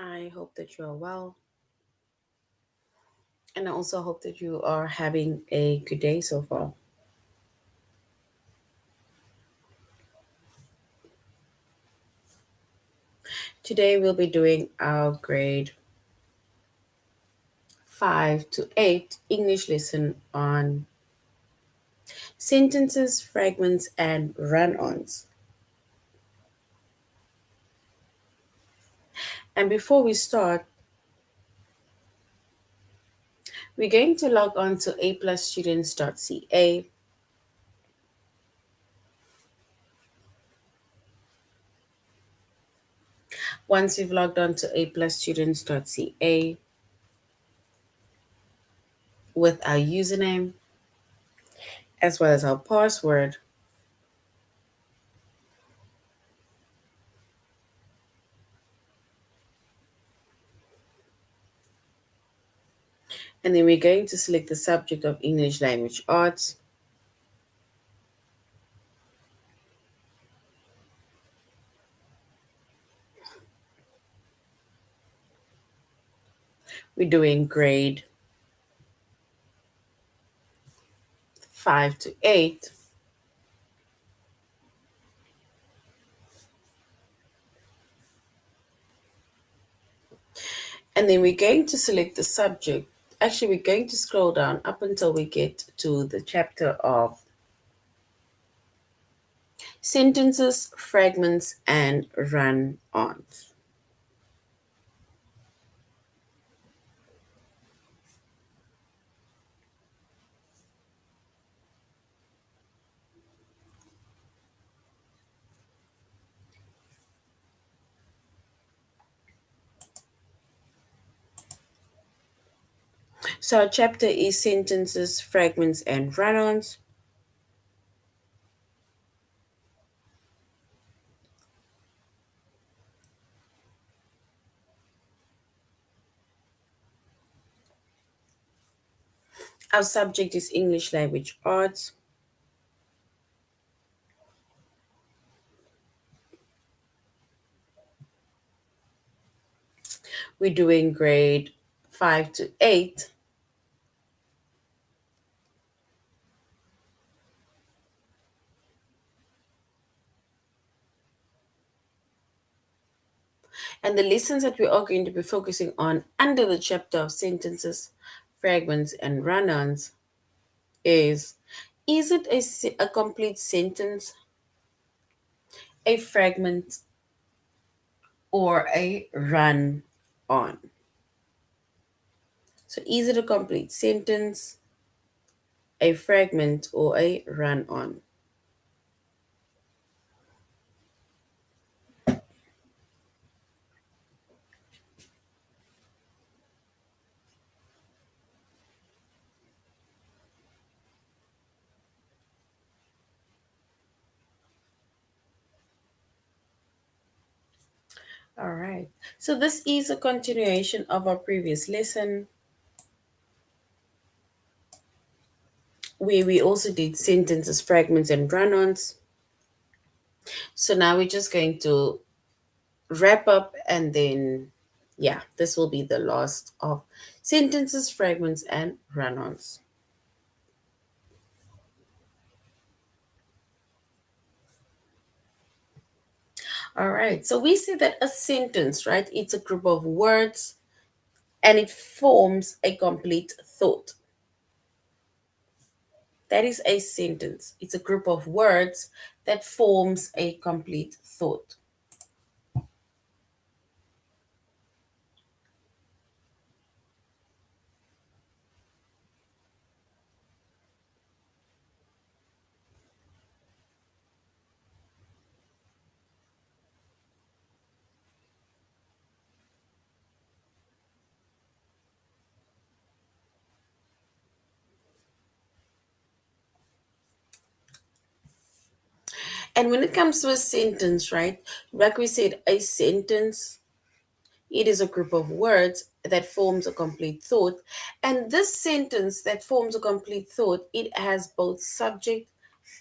I hope that you are well, and I also hope that you are having a good day so far. Today, we'll be doing our grade 5 to 8 English lesson on sentences, fragments, and run ons. And before we start, we're going to log on to aplusstudents.ca. Once you've logged on to aplusstudents.ca with our username as well as our password, and then we're going to select the subject of English Language Arts. We're doing grade 5 to 8. And then we're going to select the subject. Actually, we're going to scroll down up until we get to the chapter of sentences, fragments, and run-ons. So our chapter is sentences, fragments, and run-ons. Our subject is English Language Arts. We're doing grade 5 to 8. And the lessons that we are going to be focusing on under the chapter of sentences, fragments, and run-ons is it a complete sentence, a fragment, or a run-on? So is it a complete sentence, a fragment, or a run-on? All right. So this is a continuation of our previous lesson where we also did sentences, fragments, and run-ons. So now we're just going to wrap up and then, yeah, this will be the last of sentences, fragments, and run-ons. All right. So we see that a sentence, right? It's a group of words and it forms a complete thought. That is a sentence. It's a group of words that forms a complete thought. And when it comes to a sentence, right, like we said, a sentence, it is a group of words that forms a complete thought. And this sentence that forms a complete thought, it has both subject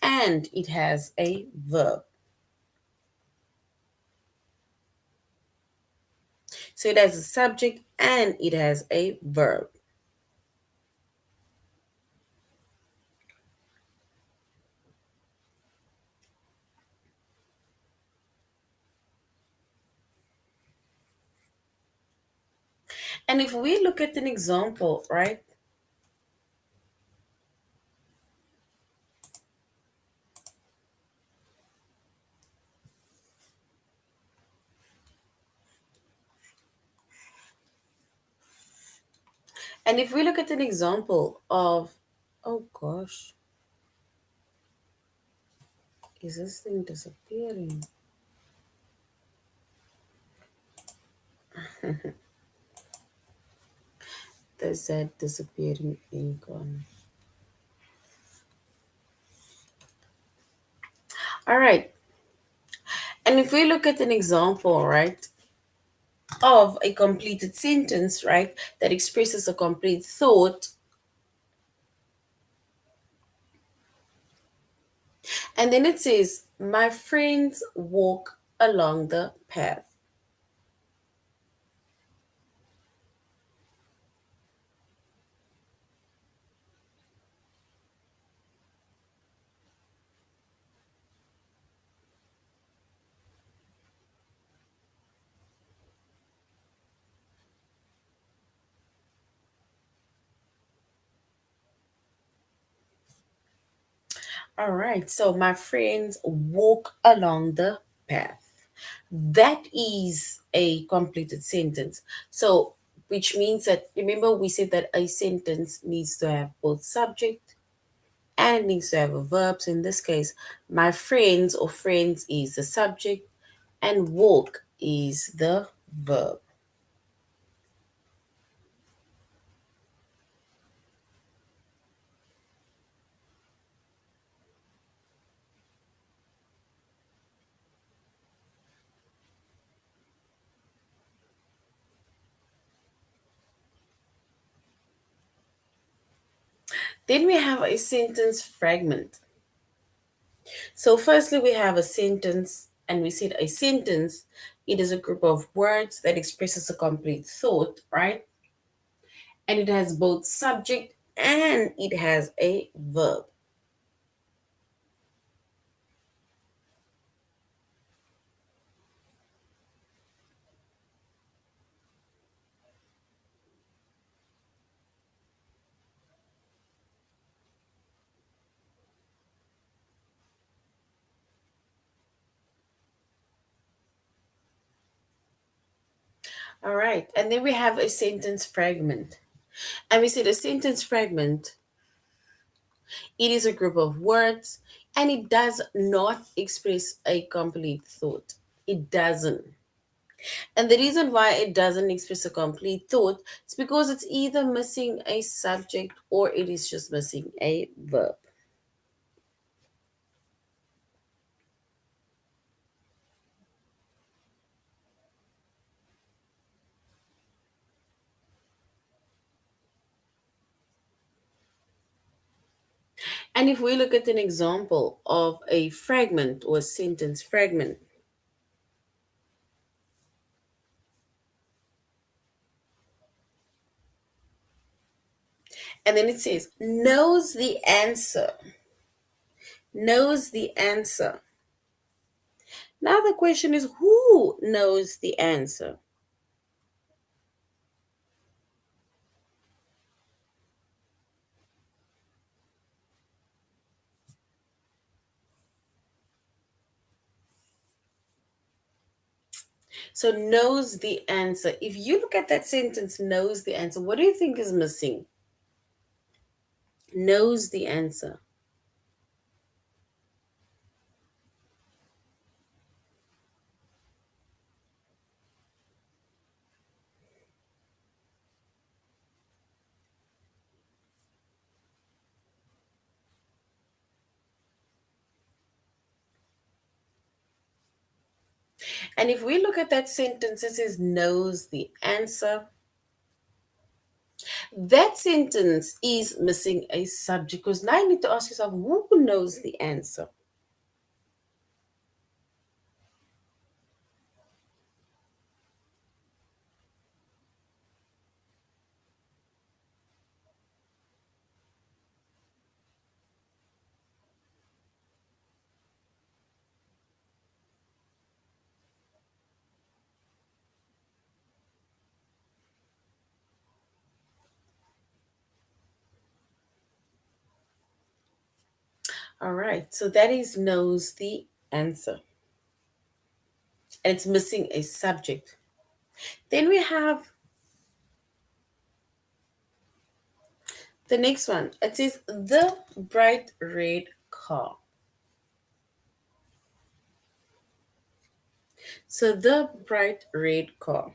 and it has a verb. So it has a subject and it has a verb. And if we look at an example, right? And if we look at an example of, oh gosh, is this thing disappearing? There's that disappearing ink on. All right. And if we look at an example, right, of a completed sentence, right, that expresses a complete thought, and then it says, my friends walk along the path. All right. So my friends walk along the path. That is a completed sentence. So, which means that, remember, we said that a sentence needs to have both subject and it needs to have a verb. So, in this case, my friends or friends is the subject and walk is the verb. Then we have a sentence fragment. So, firstly, we have a sentence, and we said a sentence, it is a group of words that expresses a complete thought, right? And it has both subject and it has a verb. All right. And then we have a sentence fragment. And we said a sentence fragment, it is a group of words and it does not express a complete thought. It doesn't. And the reason why it doesn't express a complete thought is because it's either missing a subject or it is just missing a verb. And if we look at an example of a fragment or a sentence fragment, and then it says, knows the answer, knows the answer. Now the question is, who knows the answer? So knows the answer. If you look at that sentence, knows the answer, what do you think is missing? Knows the answer. And if we look at that sentence, it says knows the answer. That sentence is missing a subject because now you need to ask yourself, who knows the answer? All right, so that is knows the answer, and it's missing a subject. Then we have the next one. It says the bright red car. So the bright red car.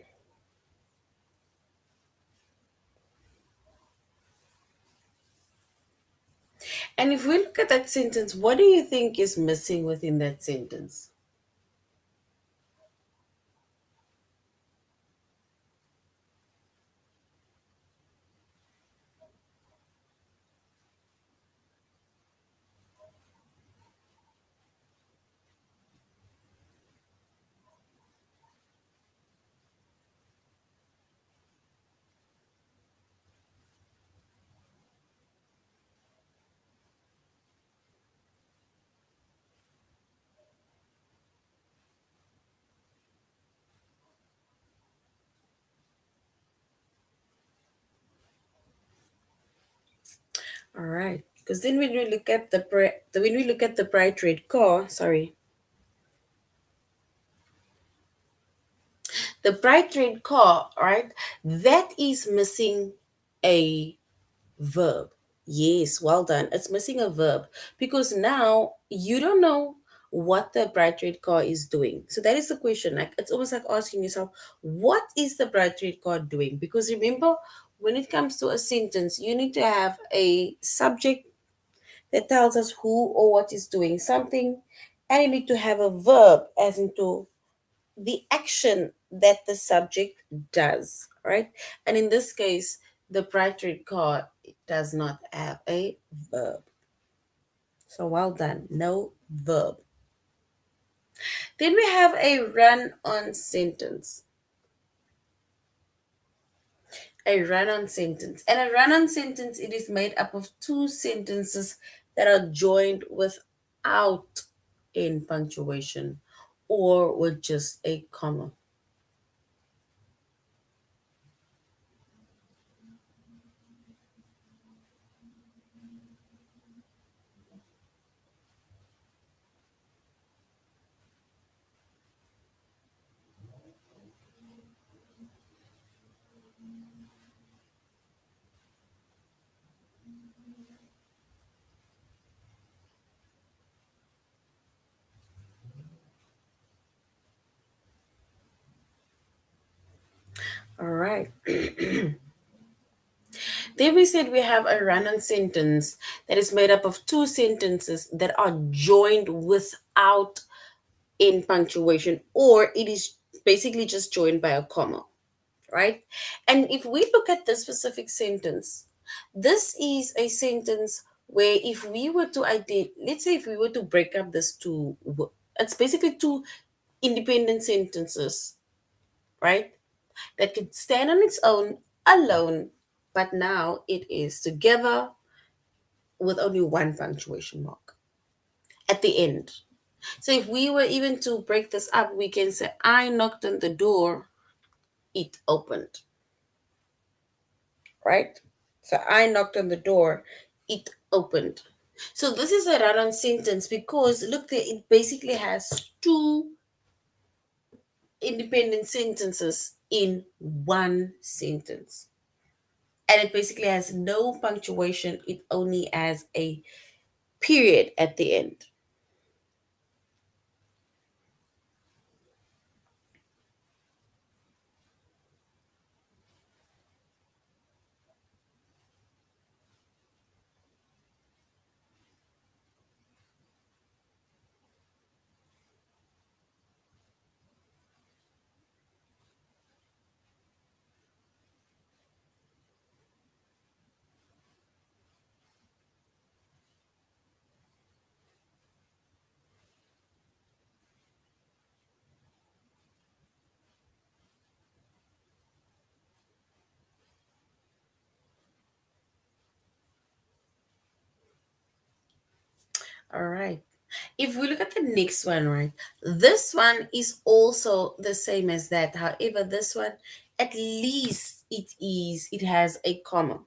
And if we look at that sentence, what do you think is missing within that sentence? All right, because then when we look at when we look at the bright red car, sorry, the bright red car, right? That is missing a verb. Yes, well done. It's missing a verb because now you don't know what the bright red car is doing. So that is the question. Like it's almost like asking yourself, what is the bright red car doing? Because remember, when it comes to a sentence, you need to have a subject that tells us who or what is doing something, and you need to have a verb as into the action that the subject does, right? And in this case, the bright red car does not have a verb. So well done. No verb. Then we have a run on sentence. A run on sentence. And a run on sentence, it is made up of two sentences that are joined without in punctuation or with just a comma. All right. Then we said we have a run on sentence that is made up of two sentences that are joined without in punctuation, or it is basically just joined by a comma, right? And if we look at this specific sentence, this is a sentence where if we were to let's say if we were to break up this it's basically two independent sentences, right? That could stand on its own alone, but now it is together with only one punctuation mark at the end. So if we were even to break this up, we can say, I knocked on the door, it opened, right? So I knocked on the door, it opened. So this is a run on sentence because look there, it basically has two independent sentences in one sentence. And it basically has no punctuation, it only has a period at the end. All right. If we look at the next one, right, this one is also the same as that. However, this one, at least it has a comma.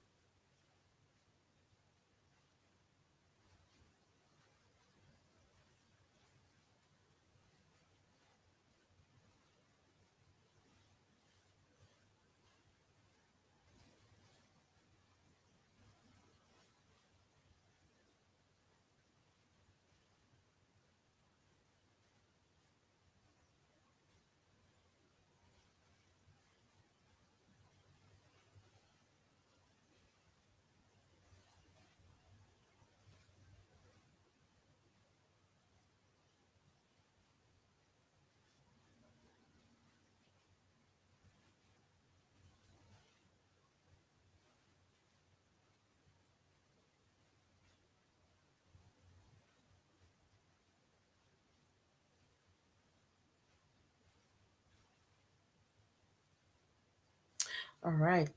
All right.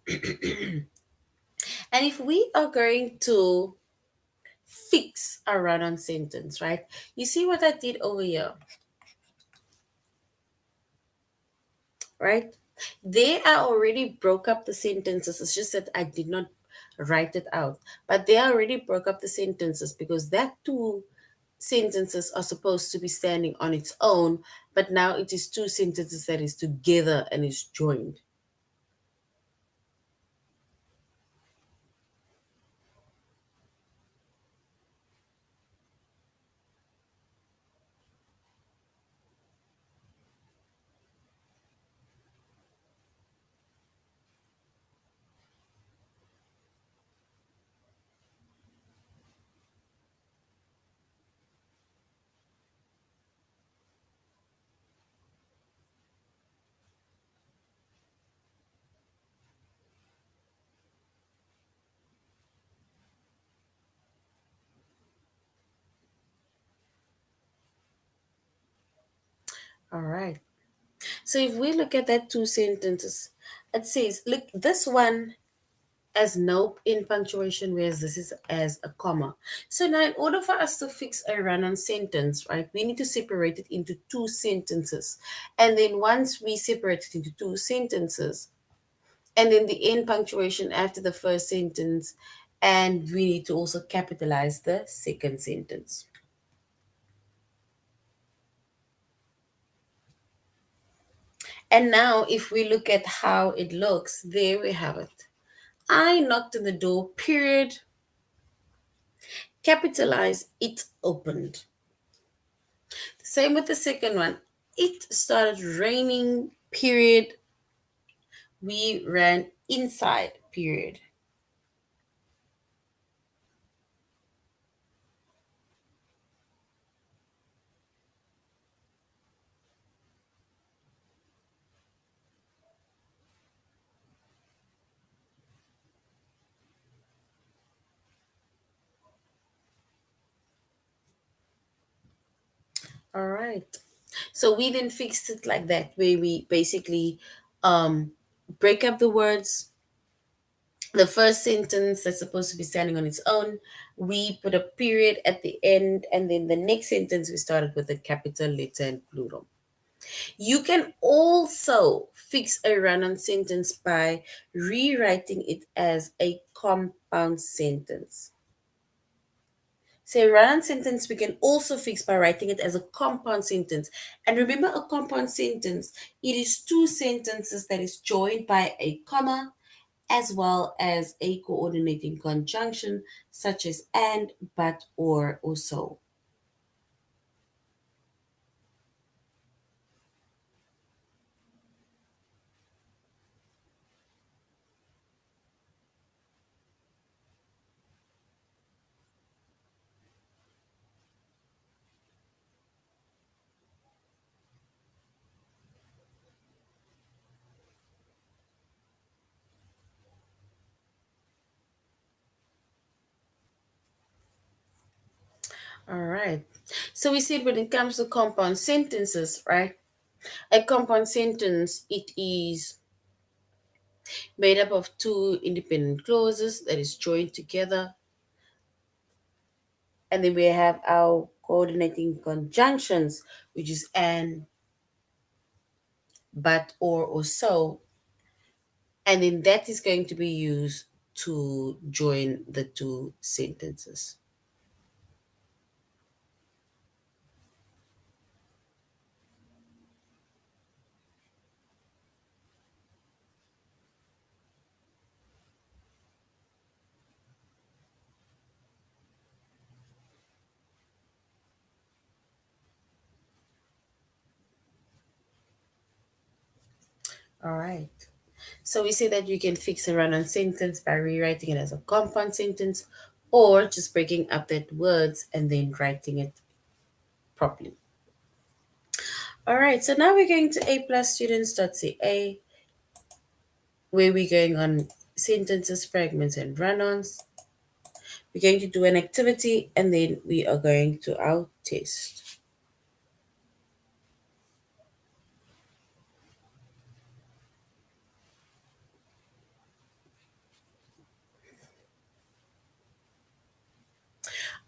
And if we are going to fix a run on sentence, right? You see what I did over here, right? They are already broke up the sentences. It's just that I did not write it out. But they already broke up the sentences because that two sentences are supposed to be standing on its own, but now it is two sentences that is together and is joined. All right. So if we look at that two sentences, it says, look, this one as no in punctuation, whereas this is as a comma. So now, in order for us to fix a run on sentence, right, we need to separate it into two sentences. And then once we separate it into two sentences, and then the end punctuation after the first sentence, and we need to also capitalize the second sentence. And now, if we look at how it looks, there we have it. I knocked on the door, period, capitalize, it opened. Same with the second one. It started raining, period. We ran inside, period. All right. So we then fixed it like that, where we basically um, break up the words. The first sentence that's supposed to be standing on its own, we put a period at the end, and then the next sentence we started with a capital letter and plural. You can also fix a run on sentence by rewriting it as a compound sentence. So, a run on sentence we can also fix by writing it as a compound sentence. And remember, a compound sentence, it is two sentences that is joined by a comma as well as a coordinating conjunction such as and, but, or so. All right. So we said when it comes to compound sentences, right? A compound sentence, it is made up of two independent clauses that is joined together. And then we have our coordinating conjunctions, which is and, but, or so. And then that is going to be used to join the two sentences. All right. So we say that you can fix a run on sentence by rewriting it as a compound sentence or just breaking up that words and then writing it properly. All right, so now we're going to a plus students.ca where we're going on sentences, fragments, and run-ons. We're going to do an activity and then we are going to our test.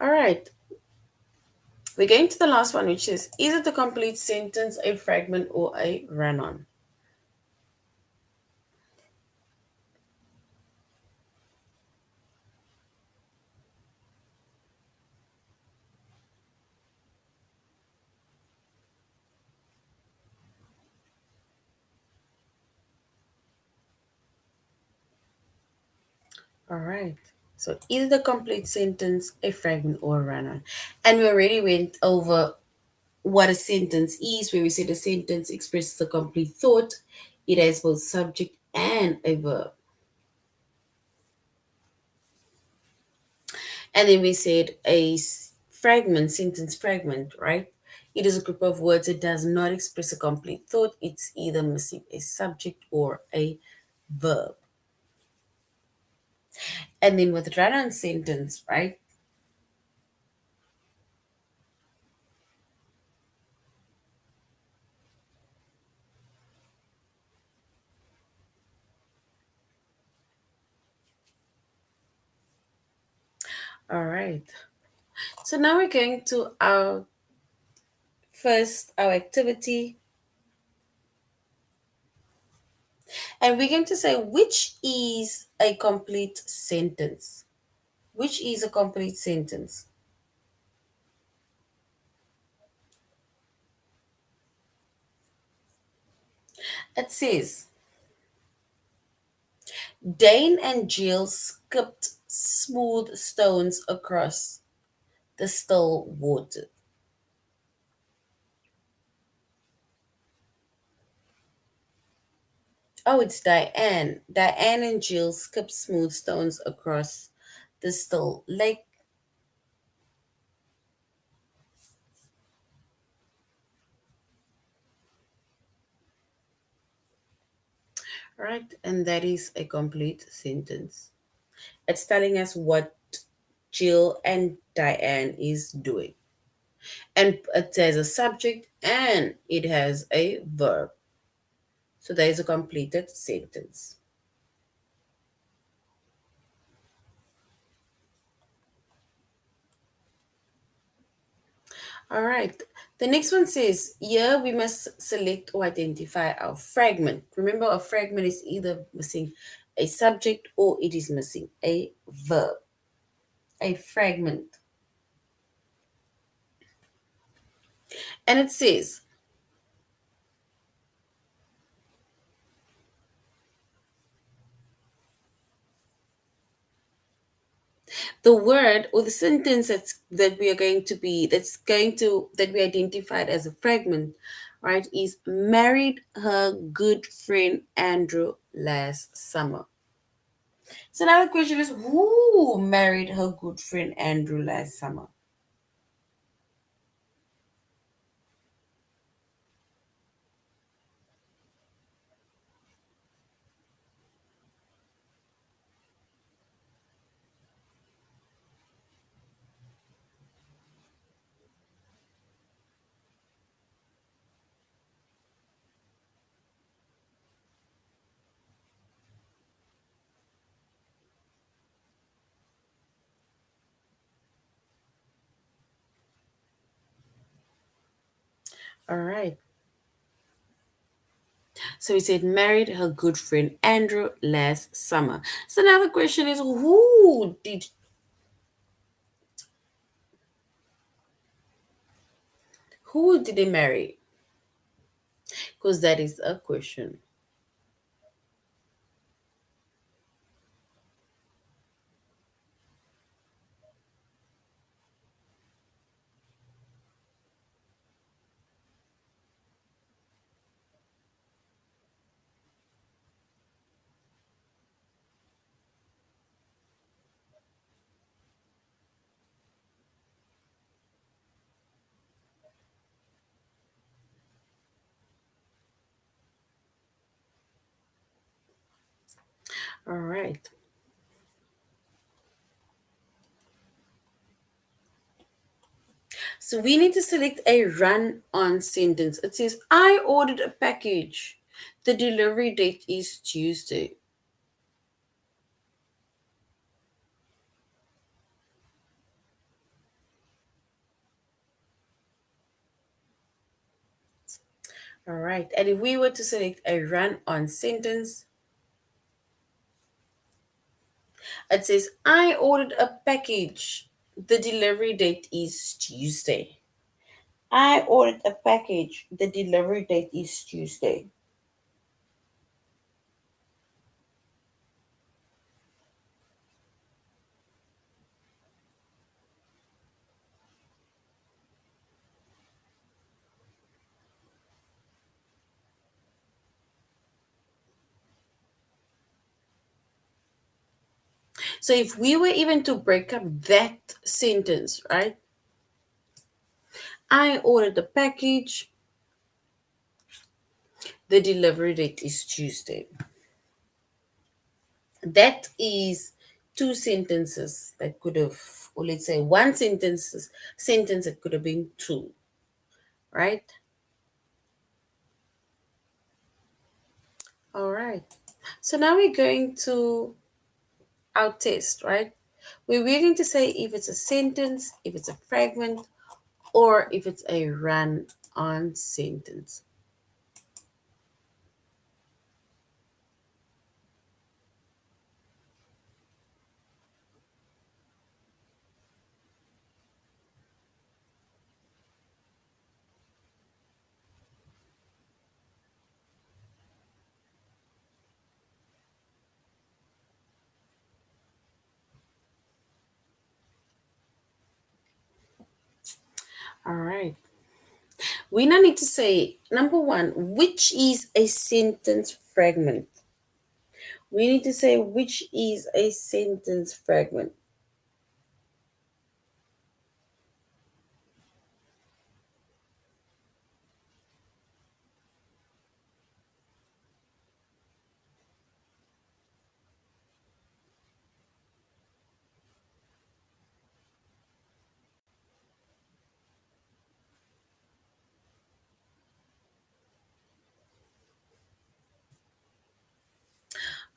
All right, we're going to the last one, which is it a complete sentence, a fragment, or a run on? All right. So either the complete sentence, a fragment, or a run on. And we already went over what a sentence is, where we said a sentence expresses a complete thought. It has both subject and a verb. And then we said fragment, sentence fragment, right? It is a group of words that does not express a complete thought. It's either missing a subject or a verb. And then with run-on sentence, right? All right. So now we're going to our activity, and we're going to say which is a complete sentence. Which is a complete sentence? It says Dane and Jill skipped smooth stones across the still water. Oh, it's Diane. Diane and Jill skipped smooth stones across the still lake. Right? And that is a complete sentence. It's telling us what Jill and Diane is doing. And it has a subject and it has a verb. So there is a completed sentence. All right. The next one says, here we must select or identify our fragment. Remember, a fragment is either missing a subject or it is missing a verb. A fragment. And it says, the word or the sentence that we are going to be, that we identified as a fragment, right, is married her good friend Andrew last summer. So now the question is, who married her good friend Andrew last summer? All right. So we said married her good friend Andrew last summer. So now the question is, who did they marry? Because that is a question. All right. So we need to select a run on sentence. It says, I ordered a package. The delivery date is Tuesday. All right. And if we were to select a run on sentence, it says, I ordered a package. The delivery date is Tuesday. I ordered a package. The delivery date is Tuesday. So if we were even to break up that sentence, right? I ordered the package. The delivery date is Tuesday. That is two sentences that could have, or let's say one sentence that could have been two, right? All right. So now we're going to our test, right? We're going to say if it's a sentence, if it's a fragment, or if it's a run on sentence. All right. We now need to say number one, which is a sentence fragment? We need to say which is a sentence fragment.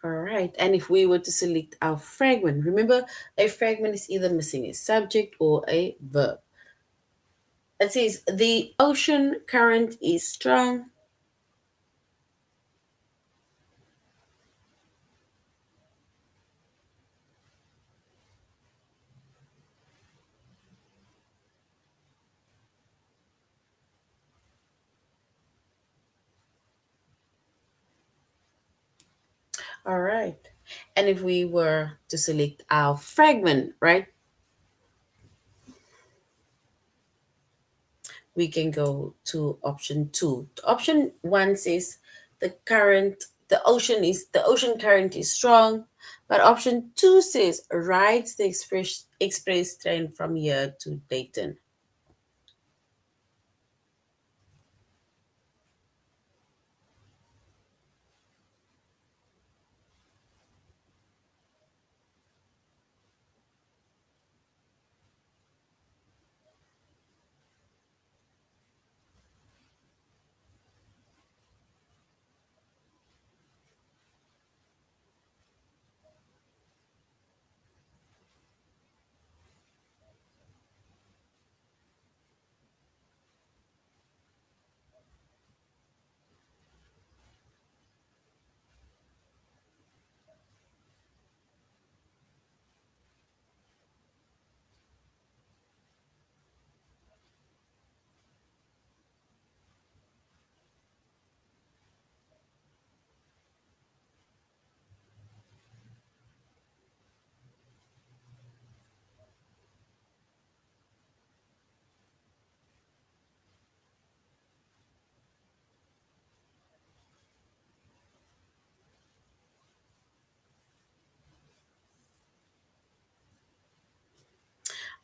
All right. And if we were to select our fragment, remember a fragment is either missing a subject or a verb. It says the ocean current is strong. All right. And if we were to select our fragment, right, we can go to option two. Option one says the ocean current is strong, but option two says rides the express train from here to Dayton.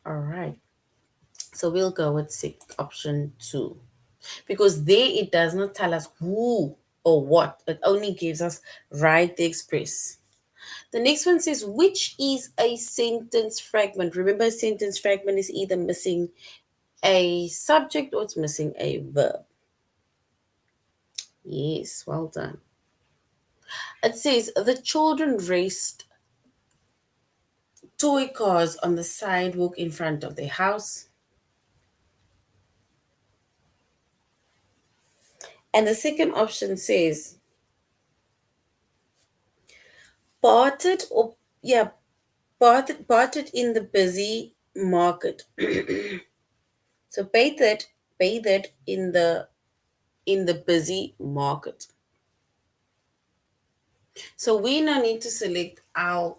All right. So we'll go with option two. Because there it does not tell us who or what. It only gives us ride the express. The next one says, which is a sentence fragment? Remember, a sentence fragment is either missing a subject or it's missing a verb. Yes, well done. It says, the children raced toy cars on the sidewalk in front of their house. And the second option says parted or yeah, parted in the busy market. So bathed in the busy market. So we now need to select our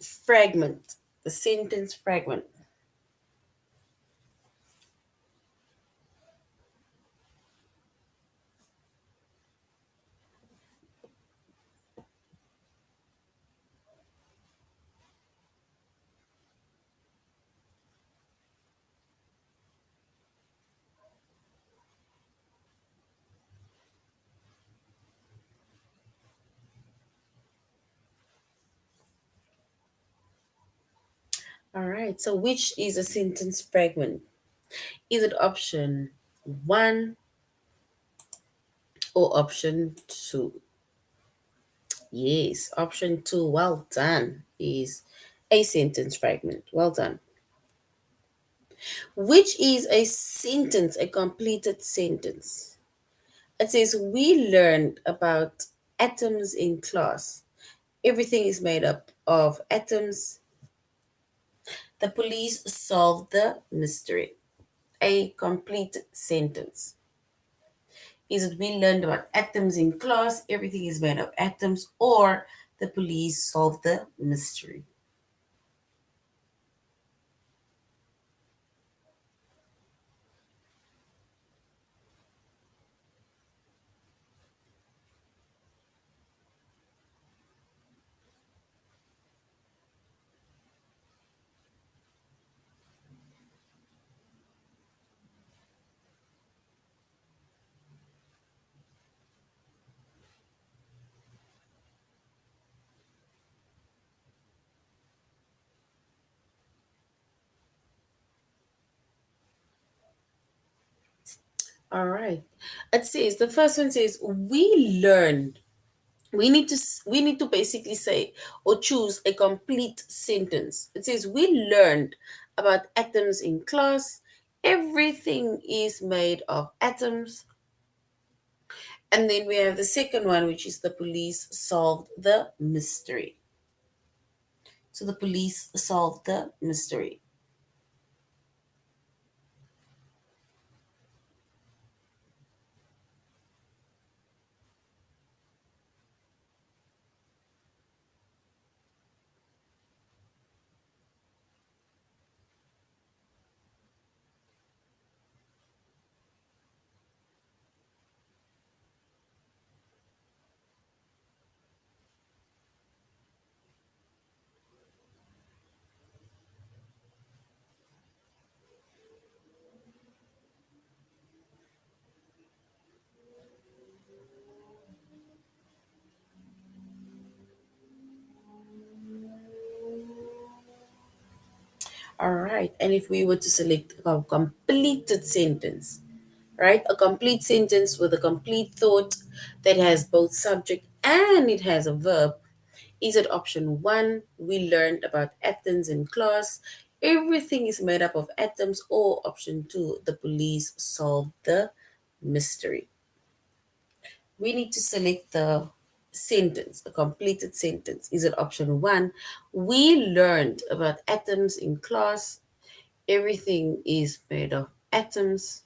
fragment, the sentence fragment. All right. So which is a sentence fragment? Is it option one or option two? Yes, option two. Well done. Is a sentence fragment. Well done. Which is a sentence, a completed sentence? It says, we learned about atoms in class. Everything is made up of atoms. The police solved the mystery. A complete sentence. Is it we learned about atoms in class, everything is made of atoms, or the police solved the mystery? All right. It says the first one says we learned. We need to basically say or choose a complete sentence. It says we learned about atoms in class. Everything is made of atoms. And then we have the second one, which is the police solved the mystery. So the police solved the mystery. All right. And if we were to select a completed sentence, right? A complete sentence with a complete thought that has both subject and it has a verb. Is it option one? We learned about atoms in class. Everything is made up of atoms. Or option two, the police solved the mystery. We need to select the sentence, a completed sentence. Is it option one? We learned about atoms in class. Everything is made of atoms.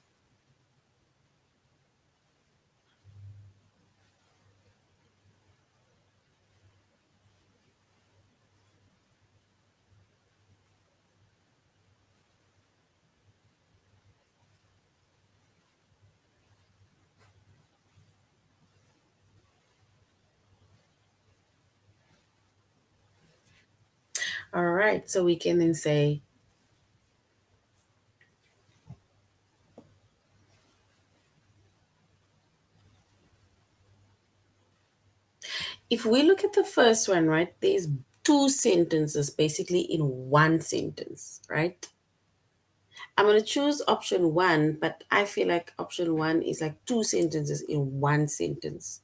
All right, so we can then say, if we look at the first one, right, there's two sentences basically in one sentence, right? I'm going to choose option one, but I feel like option one is like two sentences in one sentence.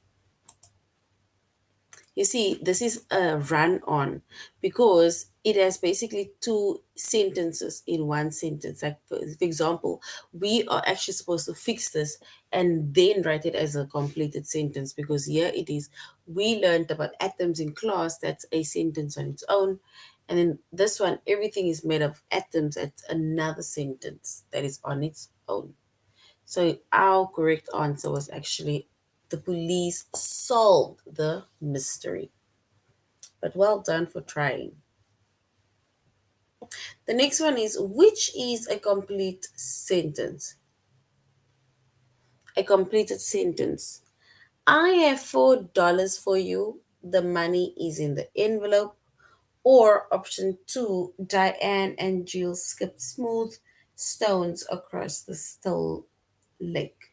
You see, this is a run on because it has basically two sentences in one sentence. Like, for example, we are actually supposed to fix this and then write it as a completed sentence because here it is. We learned about atoms in class, that's a sentence on its own. And then this one, everything is made of atoms, that's another sentence that is on its own. So our correct answer was actually the police solved the mystery. But well done for trying. The next one is which is a complete sentence? A completed sentence. I have $4 for you. The money is in the envelope. Or option two, Diane and Jill skipped smooth stones across the still lake.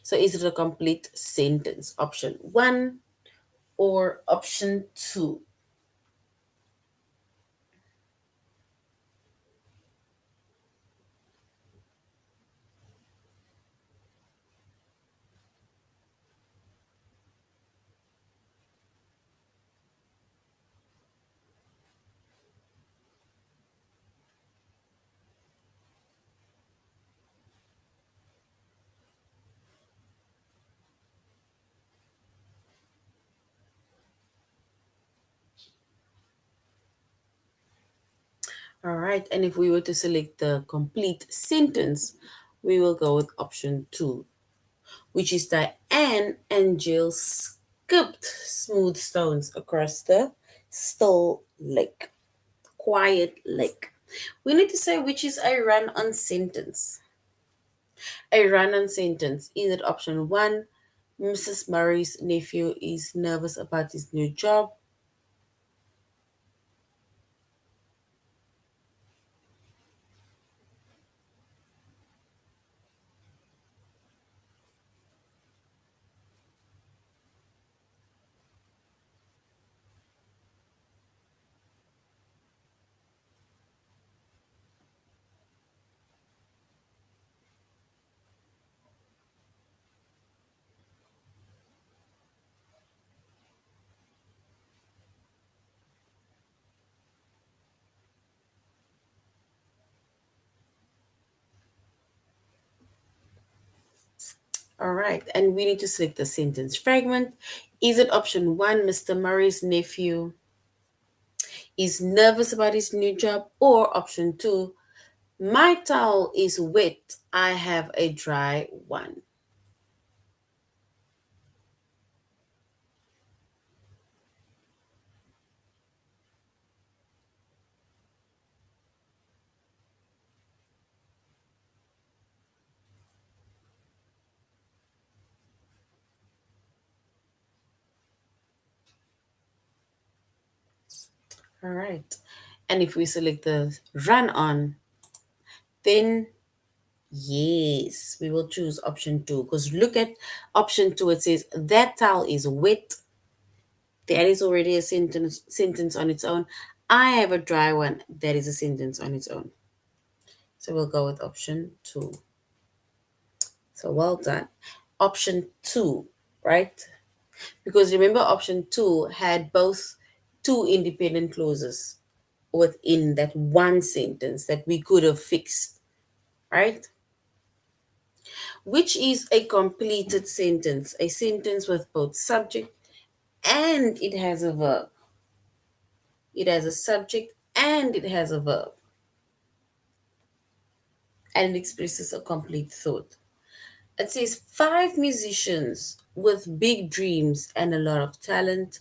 So is it a complete sentence? Option one or option two? All right. And if we were to select the complete sentence, we will go with option two, which is Diane and Jill skipped smooth stones across the still lake, quiet lake. We need to say which is a run on sentence. A run on sentence. Is it option one? Mrs. Murray's nephew is nervous about his new job. All right, and we need to select the sentence fragment. Is it option one, Mr. Murray's nephew is nervous about his new job, or option two, my towel is wet, I have a dry one? All right, and if we select the run on, then yes, we will choose option two because look at option two. It says that towel is wet. That is already a sentence on its own. I have a dry one. That is a sentence on its own. So we'll go with option two. So well done. Option two, right? Because remember, option two had both two independent clauses within that one sentence that we could have fixed, right? Which is a completed sentence, a sentence with both subject and it has a verb. It has a subject and it has a verb, and it expresses a complete thought. It says five musicians with big dreams and a lot of talent.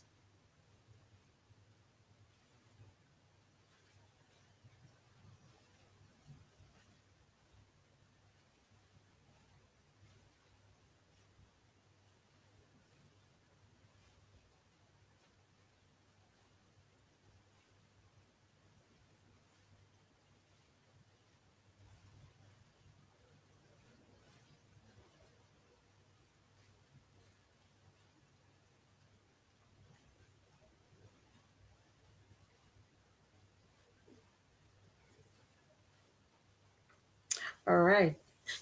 All right.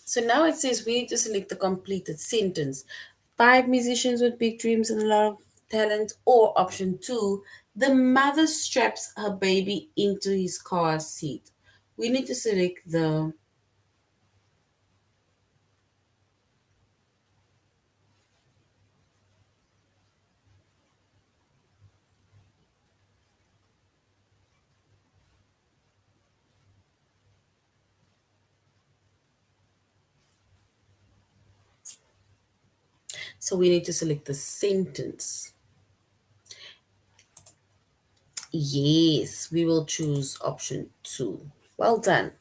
So now it says we need to select the completed sentence. Five musicians with big dreams and a lot of talent, or option two, the mother straps her baby into his car seat. We need to select the, so we need to select the sentence. Yes, we will choose option two. Well done.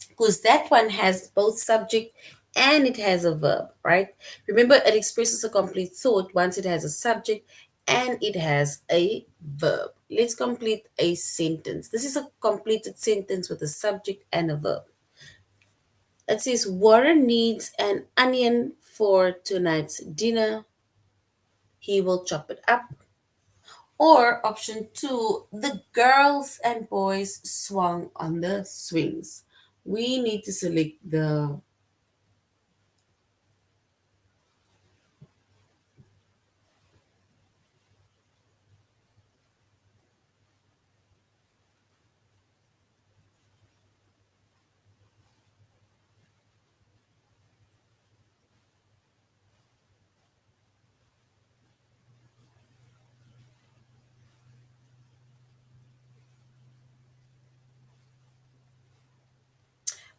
Because that one has both subject and it has a verb, right? Remember, it expresses a complete thought once it has a subject and it has a verb. Let's complete a sentence. This is a completed sentence with a subject and a verb. It says, Warren needs an onion for tonight's dinner. He will chop it up. Or option two, the girls and boys swung on the swings. We need to select the.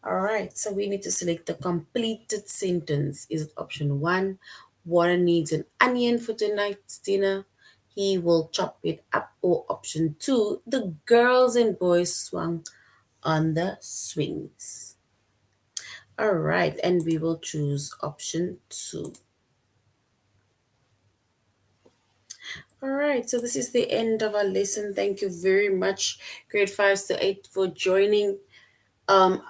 All right, so we need to select the completed sentence. Is it option one? Warren needs an onion for tonight's dinner. He will chop it up. Or option two, the girls and boys swung on the swings. All right, and we will choose option two. All right, so this is the end of our lesson. Thank you very much, grade 5s to 8, for joining um,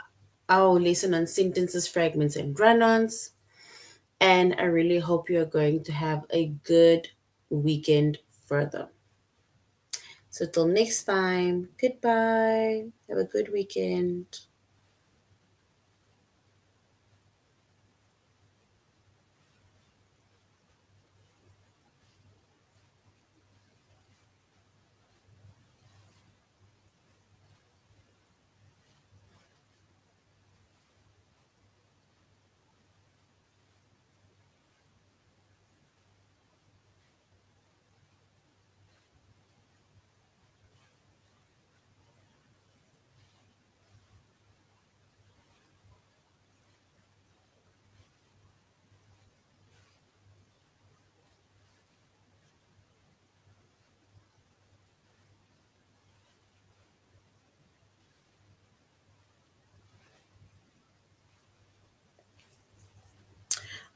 our lesson on sentences, fragments, and run-ons. And I really hope you're going to have a good weekend further. So, till next time, goodbye. Have a good weekend.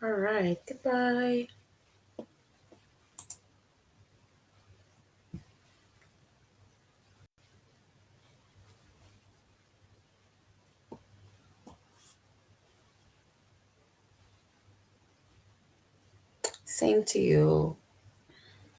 All right, goodbye. Same to you.